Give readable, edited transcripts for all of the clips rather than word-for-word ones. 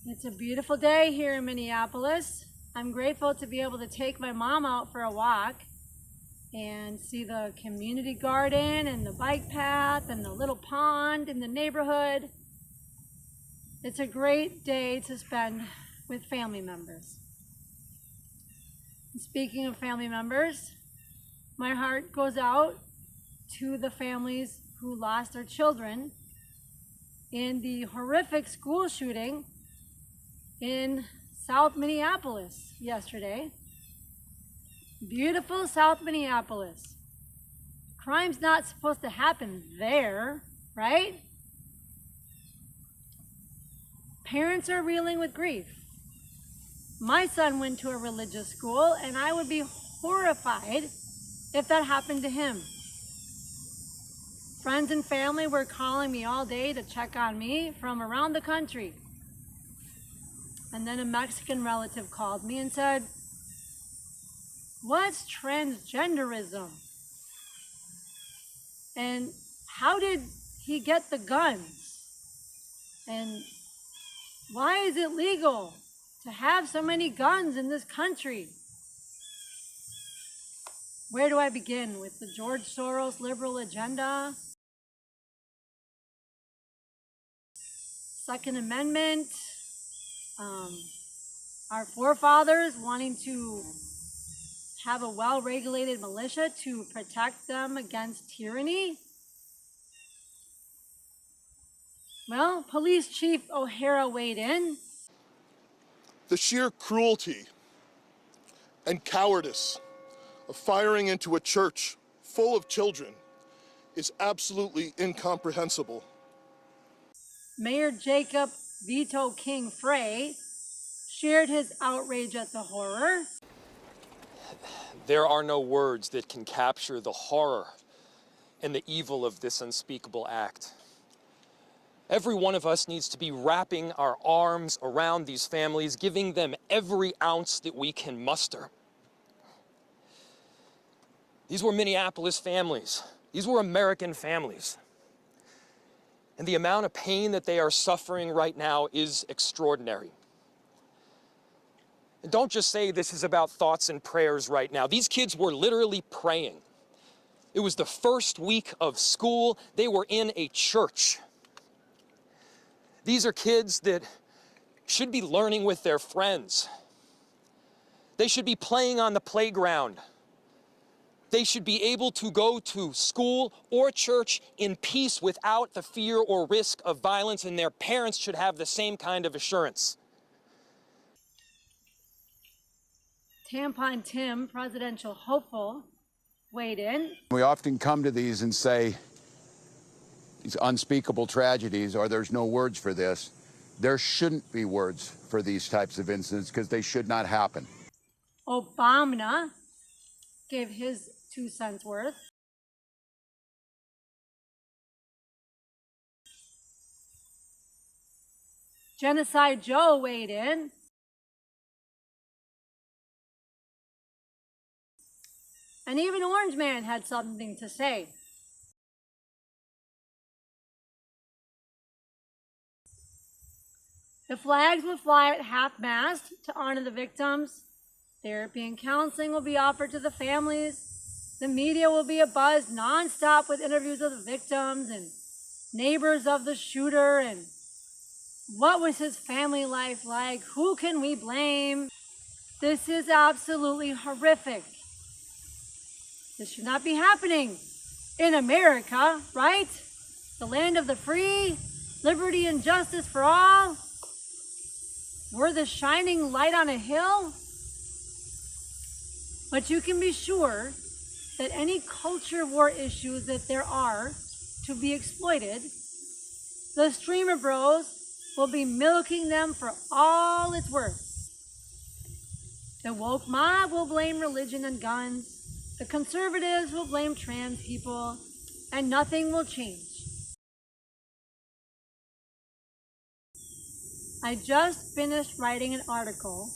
It's a beautiful day here in Minneapolis. I'm grateful to be able to take my mom out for a walk and see the community garden and the bike path and the little pond in the neighborhood. It's a great day to spend with family members. And speaking of family members, my heart goes out to the families who lost their children in the horrific school shooting in South Minneapolis yesterday. Beautiful South Minneapolis. Crime's not supposed to happen there, right? Parents are reeling with grief. My son went to a religious school, and I would be horrified if that happened to him. Friends and family were calling me all day to check on me from around the country. And then a Mexican relative called me and said, "What's transgenderism? And how did he get the guns? And why is it legal to have so many guns in this country?" Where do I begin? With the George Soros liberal agenda? Second Amendment? Our forefathers wanting to have a well-regulated militia to protect them against tyranny? Well, Police Chief O'Hara weighed in. The sheer cruelty and cowardice of firing into a church full of children is absolutely incomprehensible. Mayor Jacob Vito King Frey shared his outrage at the horror. There are no words that can capture the horror and the evil of this unspeakable act. Every one of us needs to be wrapping our arms around these families, giving them every ounce that we can muster. These were Minneapolis families. These were American families. And the amount of pain that they are suffering right now is extraordinary. And don't just say this is about thoughts and prayers right now. These kids were literally praying. It was the first week of school. They were in a church. These are kids that should be learning with their friends. They should be playing on the playground. They should be able to go to school or church in peace without the fear or risk of violence, and their parents should have the same kind of assurance. Tampon Tim, presidential hopeful, weighed in. We often come to these and say, these unspeakable tragedies, or there's no words for this. There shouldn't be words for these types of incidents because they should not happen. Obama gave his 2 cents worth. Genocide Joe weighed in. And even Orange Man had something to say. The flags will fly at half-mast to honor the victims. Therapy and counseling will be offered to the families. The media will be abuzz nonstop with interviews of the victims and neighbors of the shooter and what was his family life like? Who can we blame? This is absolutely horrific. This should not be happening in America, right? The land of the free, liberty and justice for all. We're the shining light on a hill. But you can be sure that any culture war issues that there are to be exploited, the streamer bros will be milking them for all it's worth. The woke mob will blame religion and guns. The conservatives will blame trans people, and nothing will change. I just finished writing an article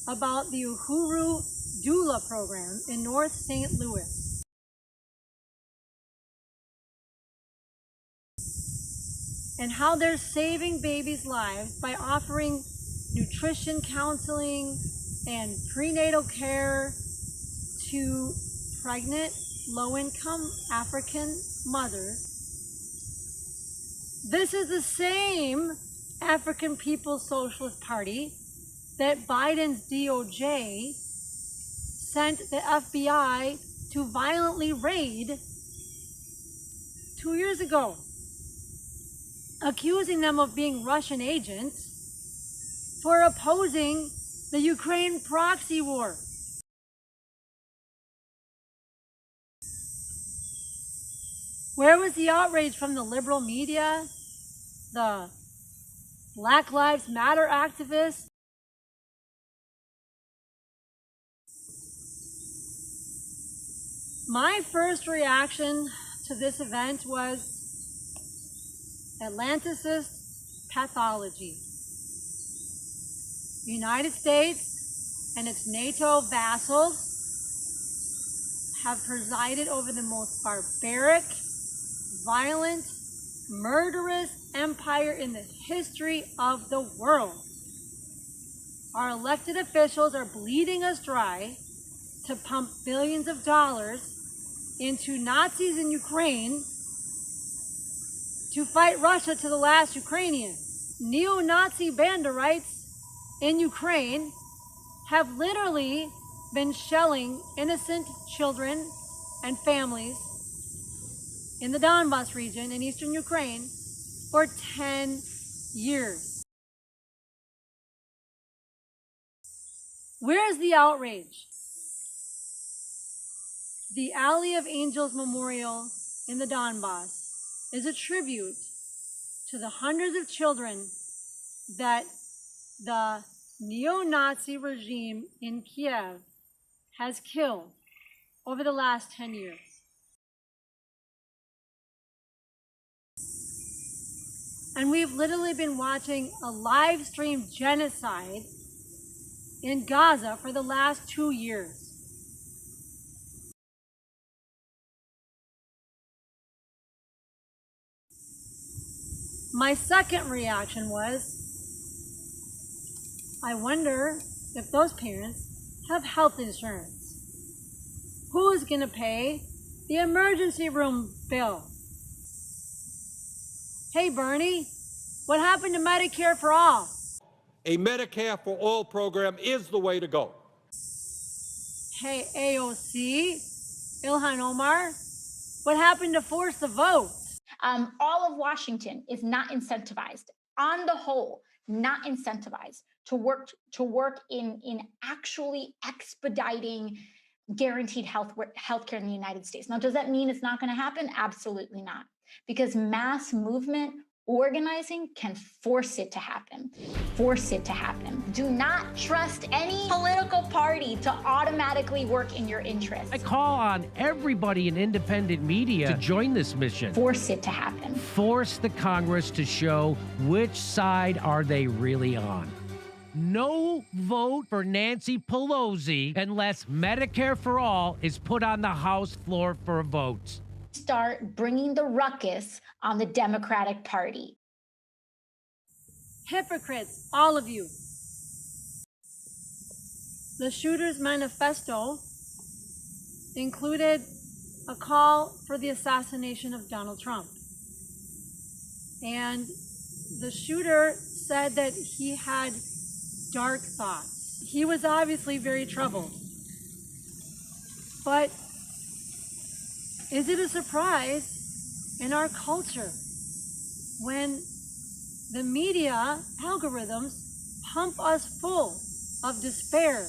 about the Uhuru doula program in North St. Louis. And how they're saving babies' lives by offering nutrition counseling, and prenatal care to pregnant, low-income African mothers. This is the same African People's Socialist Party that Biden's DOJ sent the FBI to violently raid 2 years ago, accusing them of being Russian agents for opposing the Ukraine proxy war. Where was the outrage from the liberal media, the Black Lives Matter activists? My first reaction to this event was Atlanticist pathology. The United States and its NATO vassals have presided over the most barbaric, violent, murderous empire in the history of the world. Our elected officials are bleeding us dry to pump billions of dollars into Nazis in Ukraine to fight Russia to the last Ukrainian. Neo-Nazi banderites in Ukraine have literally been shelling innocent children and families in the Donbas region in eastern Ukraine for 10 years. Where is the outrage? The Alley of Angels Memorial in the Donbas is a tribute to the hundreds of children that the neo-Nazi regime in Kiev has killed over the last 10 years. And we've literally been watching a live stream genocide in Gaza for the last 2 years. My second reaction was, I wonder if those parents have health insurance. Who's going to pay the emergency room bill? Hey, Bernie, what happened to Medicare for all? A Medicare for All program is the way to go. Hey, AOC, Ilhan Omar, what happened to force the vote? All of Washington is not incentivized, on the whole, not incentivized to work in actually expediting guaranteed health care in the United States. Now, does that mean it's not going to happen? Absolutely not. Because mass movement organizing can force it to happen. Force it to happen. Do not trust any political party to automatically work in your interest. I call on everybody in independent media to join this mission. Force it to happen. Force the Congress to show which side are they really on. No vote for Nancy Pelosi unless Medicare for All is put on the House floor for a vote. Start bringing the ruckus on the Democratic Party. Hypocrites, all of you. The shooter's manifesto included a call for the assassination of Donald Trump. And the shooter said that he had dark thoughts. He was obviously very troubled. But is it a surprise in our culture when the media algorithms pump us full of despair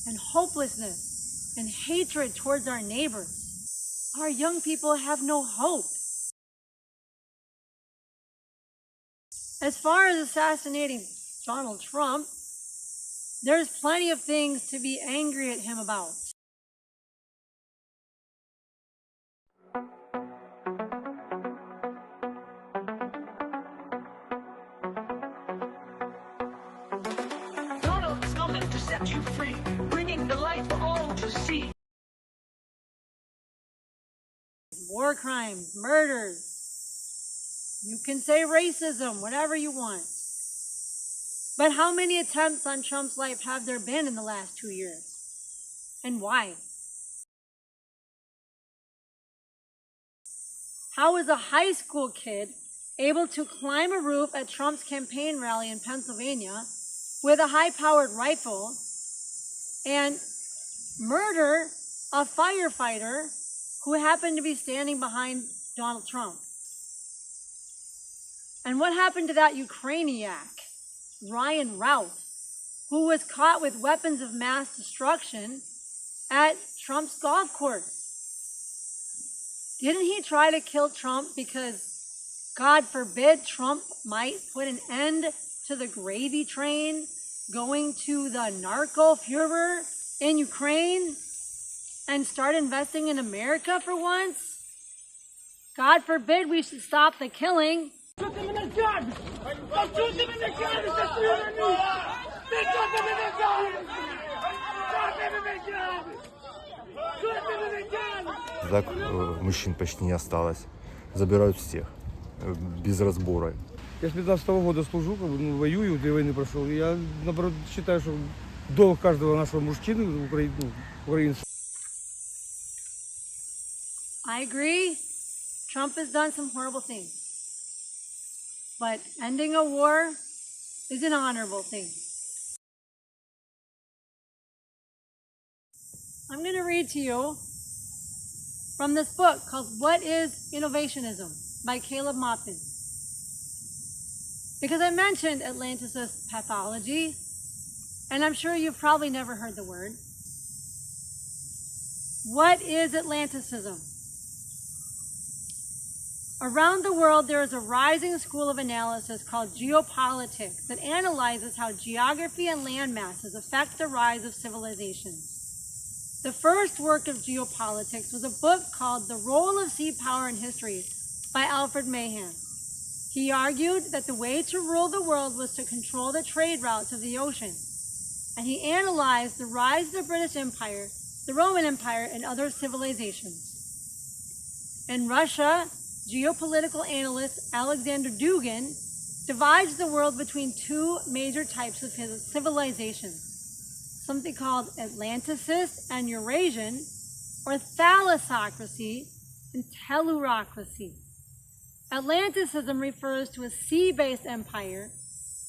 and hopelessness and hatred towards our neighbors? Our young people have no hope. As far as assassinating Donald Trump, there's plenty of things to be angry at him about. Donald is coming to set you free, bringing the light for all to see. War crimes, murders. You can say racism, whatever you want. But how many attempts on Trump's life have there been in the last 2 years? And why? How is a high school kid able to climb a roof at Trump's campaign rally in Pennsylvania with a high-powered rifle and murder a firefighter who happened to be standing behind Donald Trump? And what happened to that Ukrainian, Ryan Routh, who was caught with weapons of mass destruction at Trump's golf course? Didn't he try to kill Trump because, God forbid, Trump might put an end to the gravy train going to the narco Führer in Ukraine and start investing in America for once? God forbid we should stop the killing. Shoot them in the gun! Shoot them in the gun! It's a shooter news! They shoot them in the gun! Shoot them in the gun! Shoot them in the gun! Так мужчин почти не осталось. Забирают всех. Без разбора. Я с 15-го года служу, воюю, 2 войны прошел. Я, наоборот, считаю, что долг каждого нашего мужчины, украинца. I agree. Trump has done some horrible things. But ending a war is an honorable thing. I'm going to read to you from this book called What is Innovationism by Caleb Maupin. Because I mentioned Atlanticist pathology, and I'm sure you've probably never heard the word. What is Atlanticism? Around the world, there is a rising school of analysis called geopolitics that analyzes how geography and land masses affect the rise of civilizations. The first work of geopolitics was a book called The Role of Sea Power in History by Alfred Mahan. He argued that the way to rule the world was to control the trade routes of the ocean. And he analyzed the rise of the British Empire, the Roman Empire, and other civilizations. In Russia, geopolitical analyst Alexander Dugin divides the world between 2 major types of civilizations, something called Atlanticist and Eurasian, or thalassocracy and tellurocracy. Atlanticism refers to a sea-based empire,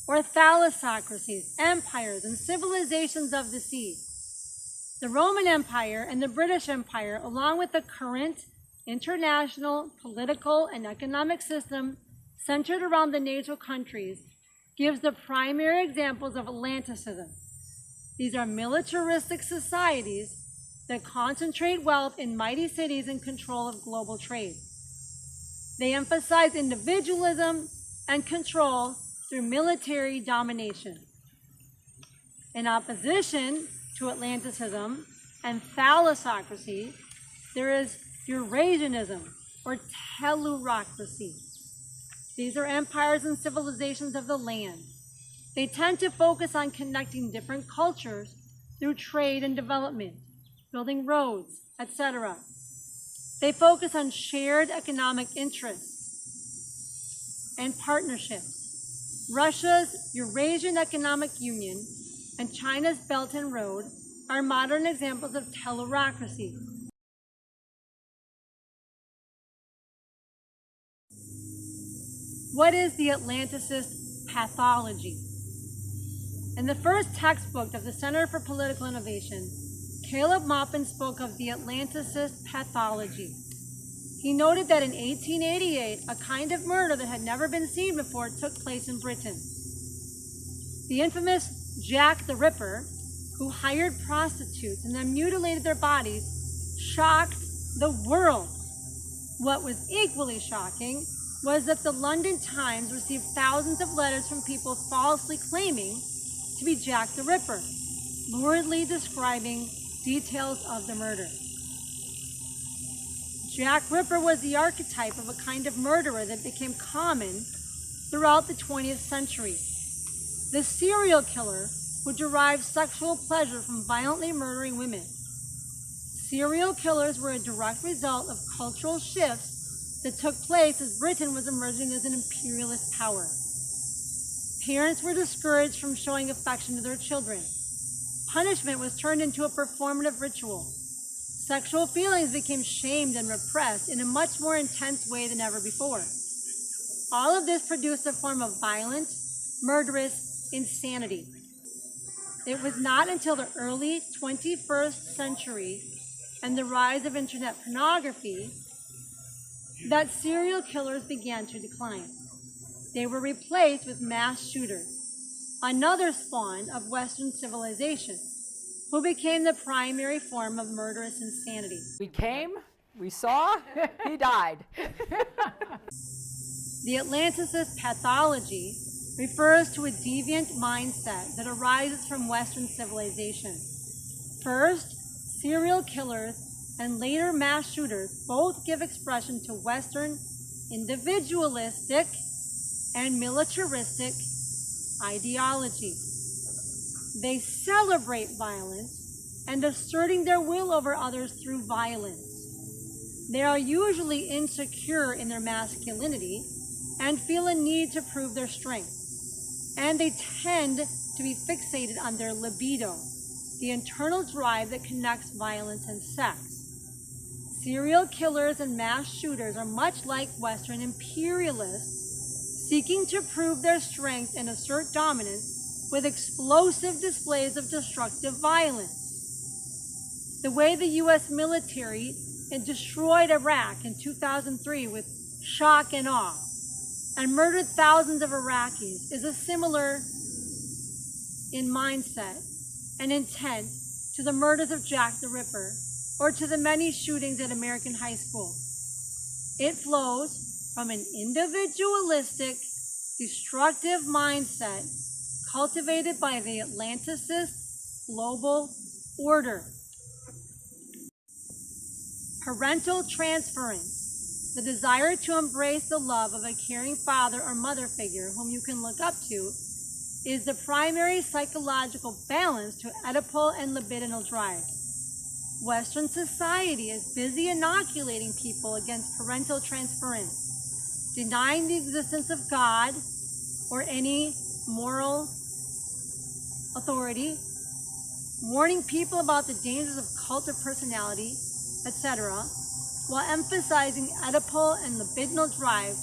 or thalassocracies, empires and civilizations of the sea. The Roman Empire and the British Empire, along with the current international political and economic system centered around the NATO countries, gives the primary examples of Atlanticism. These are militaristic societies that concentrate wealth in mighty cities and control of global trade. They emphasize individualism and control through military domination. In opposition to Atlanticism and thalassocracy, there is Eurasianism, or tellurocracy. These are empires and civilizations of the land. They tend to focus on connecting different cultures through trade and development, building roads, etc. They focus on shared economic interests and partnerships. Russia's Eurasian Economic Union and China's Belt and Road are modern examples of tellurocracy. What is the Atlanticist pathology? In the first textbook of the Center for Political Innovation, Caleb Maupin spoke of the Atlanticist pathology. He noted that in 1888, a kind of murder that had never been seen before took place in Britain. The infamous Jack the Ripper, who hired prostitutes and then mutilated their bodies, shocked the world. What was equally shocking was that the London Times received thousands of letters from people falsely claiming to be Jack the Ripper, luridly describing details of the murder. Jack Ripper was the archetype of a kind of murderer that became common throughout the 20th century. The serial killer who derived sexual pleasure from violently murdering women. Serial killers were a direct result of cultural shifts that took place as Britain was emerging as an imperialist power. Parents were discouraged from showing affection to their children. Punishment was turned into a performative ritual. Sexual feelings became shamed and repressed in a much more intense way than ever before. All of this produced a form of violent, murderous insanity. It was not until the early 21st century and the rise of internet pornography that serial killers began to decline. They were replaced with mass shooters, another spawn of Western civilization, who became the primary form of murderous insanity. We came, we saw, he died. The Atlanticist pathology refers to a deviant mindset that arises from Western civilization. First, serial killers and later mass shooters both give expression to Western individualistic and militaristic ideology. They celebrate violence and asserting their will over others through violence. They are usually insecure in their masculinity and feel a need to prove their strength. And they tend to be fixated on their libido, the internal drive that connects violence and sex. Serial killers and mass shooters are much like Western imperialists, seeking to prove their strength and assert dominance with explosive displays of destructive violence. The way the U.S. military destroyed Iraq in 2003 with shock and awe and murdered thousands of Iraqis is a similar in mindset and intent to the murders of Jack the Ripper or to the many shootings at American high schools. It flows from an individualistic, destructive mindset cultivated by the Atlanticist global order. Parental transference, the desire to embrace the love of a caring father or mother figure whom you can look up to, is the primary psychological balance to Oedipal and libidinal drive. Western society is busy inoculating people against parental transference, denying the existence of God or any moral authority, warning people about the dangers of cult of personality, etc., while emphasizing Oedipal and libidinal drive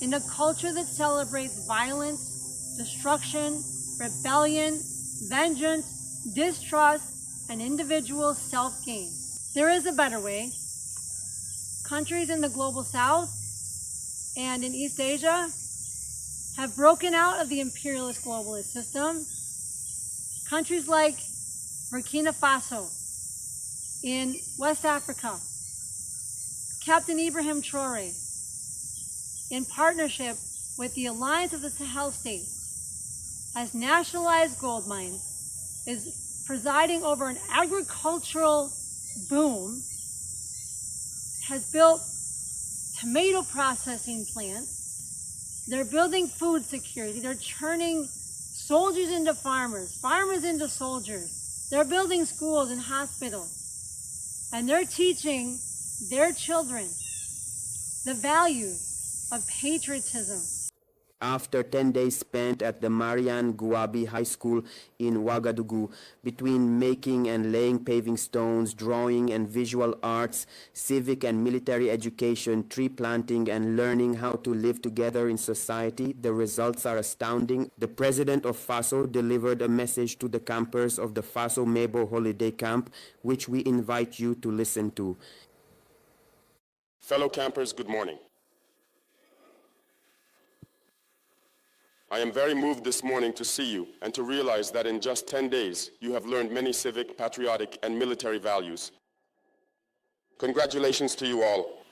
in a culture that celebrates violence, destruction, rebellion, vengeance, distrust, and individual self-gain. There is a better way. Countries in the global south and in East Asia have broken out of the imperialist globalist system. Countries like Burkina Faso in West Africa, Captain Ibrahim Traore, in partnership with the Alliance of the Sahel States, has nationalized gold mines, is presiding over an agricultural boom, has built tomato processing plants. They're building food security. They're turning soldiers into farmers, farmers into soldiers. They're building schools and hospitals. And they're teaching their children the value of patriotism. After 10 days spent at the Marian Guabi High School in Ouagadougou, between making and laying paving stones, drawing and visual arts, civic and military education, tree planting, and learning how to live together in society, the results are astounding. The president of FASO delivered a message to the campers of the FASO Mebo Holiday Camp, which we invite you to listen to. Fellow campers, good morning. I am very moved this morning to see you and to realize that in just 10 days, you have learned many civic, patriotic, and military values. Congratulations to you all.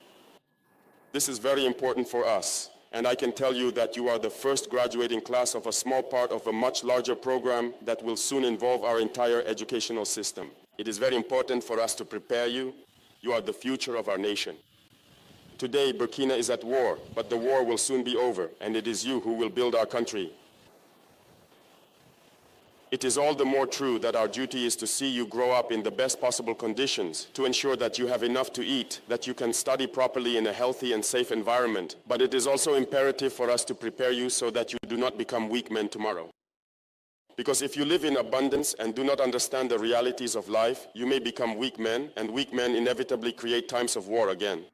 This is very important for us, and I can tell you that you are the first graduating class of a small part of a much larger program that will soon involve our entire educational system. It is very important for us to prepare you. You are the future of our nation. Today, Burkina is at war, but the war will soon be over, and it is you who will build our country. It is all the more true that our duty is to see you grow up in the best possible conditions, to ensure that you have enough to eat, that you can study properly in a healthy and safe environment. But it is also imperative for us to prepare you so that you do not become weak men tomorrow. Because if you live in abundance and do not understand the realities of life, you may become weak men, and weak men inevitably create times of war again.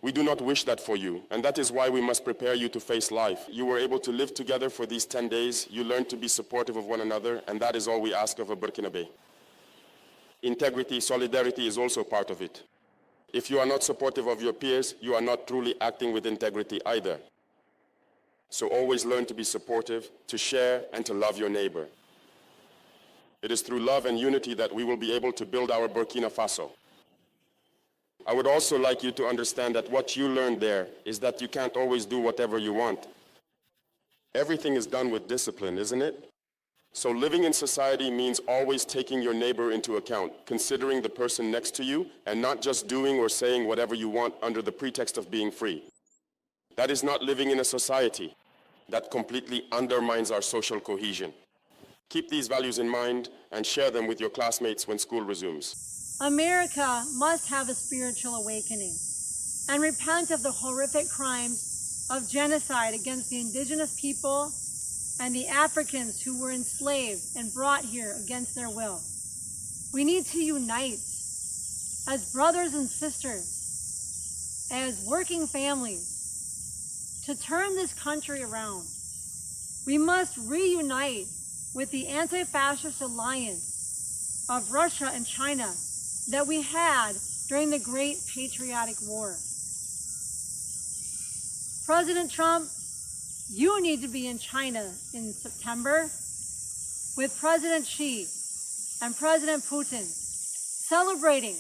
We do not wish that for you, and that is why we must prepare you to face life. You were able to live together for these 10 days, you learned to be supportive of one another, and that is all we ask of a Burkinabe. Integrity, solidarity is also part of it. If you are not supportive of your peers, you are not truly acting with integrity either. So always learn to be supportive, to share, and to love your neighbor. It is through love and unity that we will be able to build our Burkina Faso. I would also like you to understand that what you learned there is that you can't always do whatever you want. Everything is done with discipline, isn't it? So living in society means always taking your neighbor into account, considering the person next to you, and not just doing or saying whatever you want under the pretext of being free. That is not living in a society. That completely undermines our social cohesion. Keep these values in mind and share them with your classmates when school resumes. America must have a spiritual awakening and repent of the horrific crimes of genocide against the indigenous people and the Africans who were enslaved and brought here against their will. We need to unite as brothers and sisters, as working families, to turn this country around. We must reunite with the anti-fascist alliance of Russia and China that we had during the Great Patriotic War. President Trump, you need to be in China in September with President Xi and President Putin, celebrating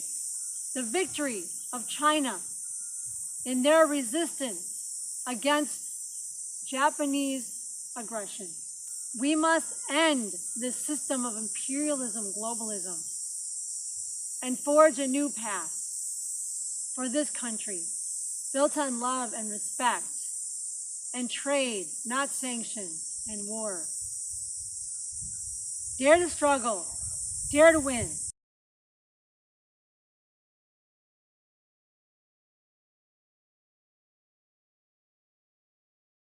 the victory of China in their resistance against Japanese aggression. We must end this system of imperialism, globalism, and forge a new path for this country, built on love and respect, and trade, not sanction and war. Dare to struggle, dare to win.